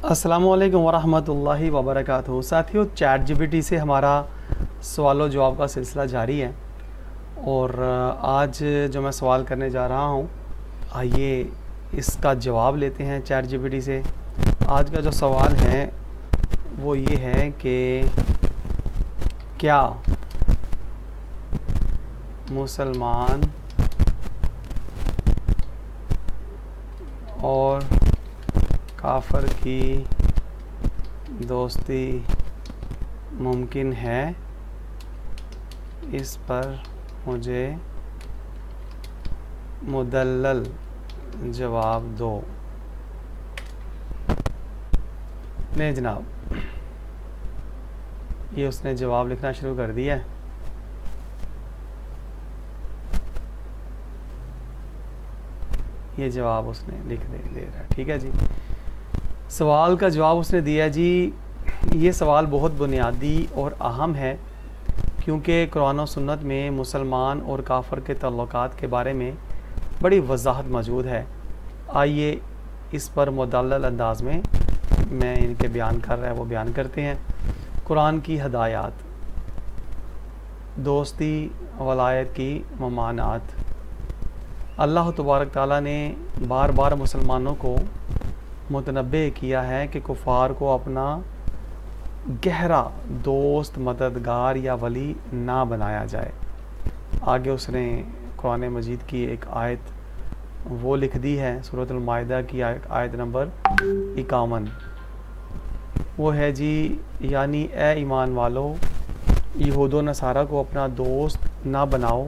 अस्सलामु अलैकुम वरहमतुल्लाहि वबरकातुहू। साथियों, चैट जीपीटी से हमारा सवाल व जवाब का सिलसिला जारी है और आज जो मैं सवाल करने जा रहा हूँ, आइए इसका जवाब लेते हैं चैट जीपीटी से। आज का जो सवाल है वो ये है कि क्या मुसलमान और काफ़र की दोस्ती मुमकिन है? इस पर मुझे मुदल्लल जवाब दो। नहीं जनाब, ये उसने जवाब लिखना शुरू कर दिया है। ये जवाब उसने दे रहा है। ठीक है जी, सवाल का जवाब उसने दिया जी। ये सवाल बहुत बुनियादी और अहम है क्योंकि कुरान और सुन्नत में मुसलमान और काफ़र के तल्लुकात के बारे में बड़ी वजाहत मौजूद है। आइए इस पर मुदल्लल अंदाज में मैं इनके बयान कर रहा है वो बयान करते हैं। कुरान की हदायत, दोस्ती वलायत की ममानात। अल्लाह तबारक ताला ने बार बार मुसलमानों को मुतनब्बे किया है कि कुफ़ार को अपना गहरा दोस्त, मददगार या वली ना बनाया जाए। आगे उसने कुरान मजीद की एक आयत वो लिख दी है, सूरतुल माइदा की आयत नंबर 51। वो है जी, यानी ए ईमान वालो, यहूद व नसारा को अपना दोस्त ना बनाओ,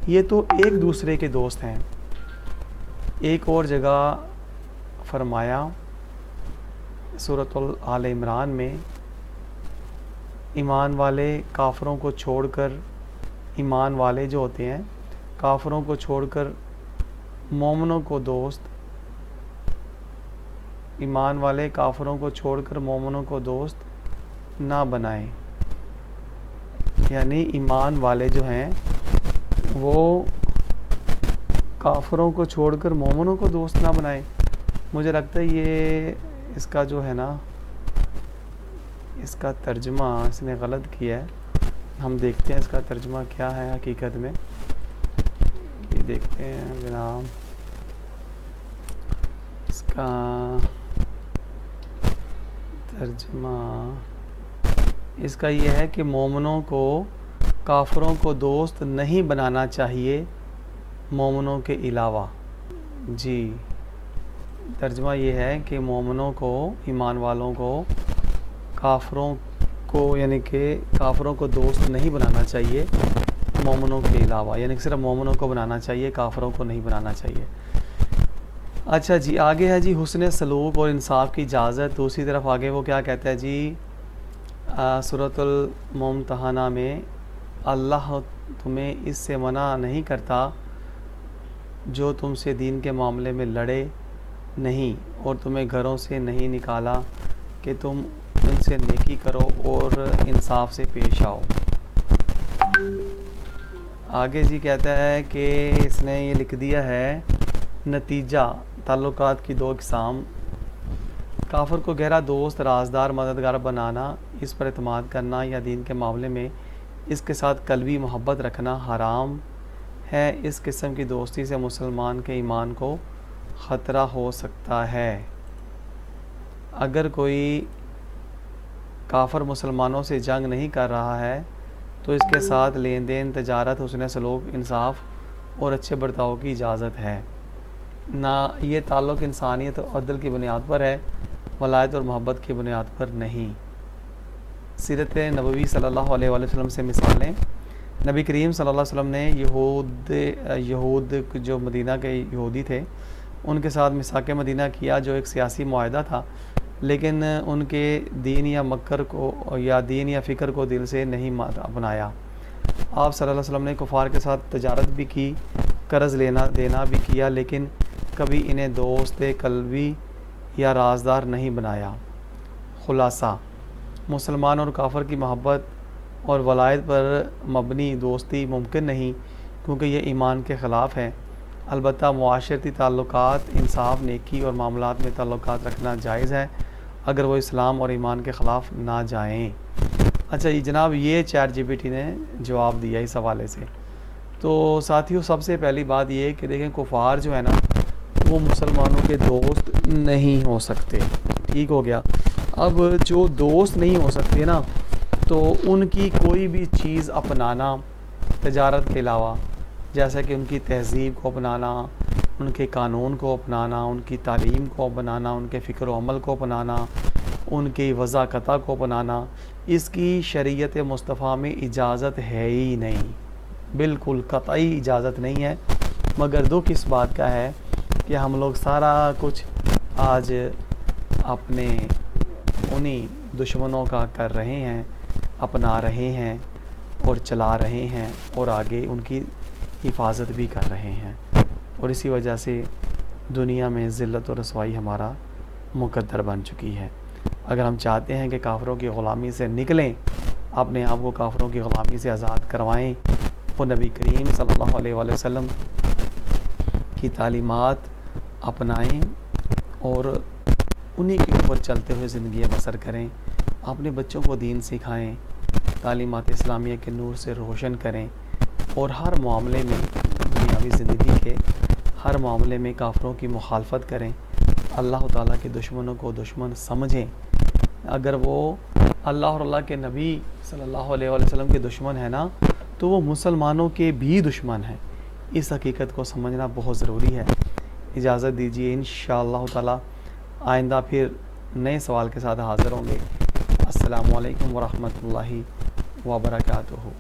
ये तो एक दूसरे के दोस्त हैं। एक और जगह फरमाया सूरतुल आल इमरान में, ईमान वाले काफ़रों को छोड़कर, ईमान वाले जो होते हैं काफ़रों को छोड़कर मोमिनों को दोस्त, ईमान वाले काफ़रों को छोड़कर मोमिनों को दोस्त ना बनाएं। यानी ईमान वाले जो हैं वो काफ़रों को छोड़कर मोमिनों को दोस्त ना बनाएं। मुझे लगता है ये इसका जो है ना, इसका तर्जुमा इसने गलत किया है। हम देखते हैं इसका तर्जुमा क्या है हकीकत में। ये देखते हैं जनाब, इसका तर्जुमा इसका ये है कि मोमिनों को काफ़रों को दोस्त नहीं बनाना चाहिए मोमिनों के अलावा। जी, तर्जुमा ये है कि मोमिनों को, ईमान वालों को काफ़रों को, यानी कि काफ़रों को दोस्त नहीं बनाना चाहिए मोमिनों के अलावा, यानी कि सिर्फ मोमिनों को बनाना चाहिए, काफ़रों को नहीं बनाना चाहिए। अच्छा जी, आगे है जी हुस्न सलूक और इंसाफ की इजाज़त। दूसरी तरफ आगे वो क्या कहता है जी, सूरतुल मुम्तहना में, अल्लाह तुम्हें इससे मना नहीं करता जो तुमसे दीन के मामले में लड़े नहीं और तुम्हें घरों से नहीं निकाला कि तुम उनसे नेकी करो और इंसाफ से पेश आओ। आगे जी कहता है कि इसने ये लिख दिया है, नतीजा ताल्लुकात की दो किस्म, काफ़र को गहरा दोस्त, राजदार, मददगार बनाना, इस पर एतमाद करना या दीन के मामले में इसके साथ कल्बी मोहब्बत रखना हराम है। इस किस्म की दोस्ती से मुसलमान के ईमान को ख़तरा हो सकता है। अगर कोई काफ़र मुसलमानों से जंग नहीं कर रहा है तो इसके साथ लेन देन, तजारत, हुस्न सलूक, इंसाफ और अच्छे बर्ताव की इजाज़त है। ना ये ताल्लुक़ इंसानियत और अदल की बुनियाद पर है, वलायत और मोहब्बत की बुनियाद पर नहीं। सीरत नबवी सल्लल्लाहु अलैहि वसल्लम से मिसालें। नबी करीम सल्लल्लाहु अलैहि वसल्लम ने यहूद जो मदीना के यहूदी थे उनके साथ मिसाक मदीना किया, जो एक सियासी मुआहदा था, लेकिन उनके दीन या मक्कर को या दीन या फ़िक्र को दिल से नहीं अपनाया। आप सल्लल्लाहु अलैहि वसल्लम ने कुफ़ार के साथ तजारत भी की, कर्ज़ लेना देना भी किया, लेकिन कभी इन्हें दोस्त कल्बी या राजदार नहीं बनाया। खुलासा, मुसलमान और काफ़र की मोहब्बत और वलायत पर मबनी दोस्ती मुमकिन नहीं क्योंकि ये ईमान के ख़िलाफ़ है। अलबत्ता मुआशरती ताल्लुकात, इंसाफ, नेकी और मामलात में ताल्लुकात रखना जायज़ है اگر وہ اسلام اور ایمان کے خلاف نہ جائیں۔ اچھا جی جناب، یہ چیٹ جی پی ٹی نے جواب دیا اس حوالے سے۔ تو ساتھیوں سب سے پہلی بات یہ کہ دیکھیں کفار جو ہے نا وہ مسلمانوں کے دوست نہیں ہو سکتے، ٹھیک ہو گیا۔ اب جو دوست نہیں ہو سکتے نا، تو ان کی کوئی بھی چیز اپنانا تجارت کے علاوہ، جیسا کہ ان کی تہذیب کو اپنانا، ان کے قانون کو اپنانا، ان کی تعلیم کو اپنانا، ان کے فکر و عمل کو اپنانا، ان کی وضاقتہ کو اپنانا، اس کی شریعت مصطفیٰ میں اجازت ہے ہی نہیں، بالکل قطعی اجازت نہیں ہے۔ مگر دکھ اس بات کا ہے کہ ہم لوگ سارا کچھ آج اپنے انہی دشمنوں کا کر رہے ہیں، اپنا رہے ہیں اور چلا رہے ہیں، اور آگے ان کی حفاظت بھی کر رہے ہیں، اور اسی وجہ سے دنیا میں ذلت و رسوائی ہمارا مقدر بن چکی ہے۔ اگر ہم چاہتے ہیں کہ کافروں کی غلامی سے نکلیں، اپنے آپ کو کافروں کی غلامی سے آزاد کروائیں، وہ نبی کریم صلی اللہ علیہ وآلہ وسلم کی تعلیمات اپنائیں اور انہی کے اوپر چلتے ہوئے زندگی بسر کریں، اپنے بچوں کو دین سکھائیں، تعلیمات اسلامیہ کے نور سے روشن کریں، اور ہر معاملے میں دنیاوی زندگی کے ہر معاملے میں کافروں کی مخالفت کریں، اللہ تعالیٰ کے دشمنوں کو دشمن سمجھیں۔ اگر وہ اللہ اور اللہ کے نبی صلی اللہ علیہ وآلہ وسلم کے دشمن ہیں نا، تو وہ مسلمانوں کے بھی دشمن ہیں۔ اس حقیقت کو سمجھنا بہت ضروری ہے۔ اجازت دیجیے، انشاءاللہ تعالیٰ آئندہ پھر نئے سوال کے ساتھ حاضر ہوں گے۔ السلام علیکم ورحمۃ اللہ وبرکاتہ۔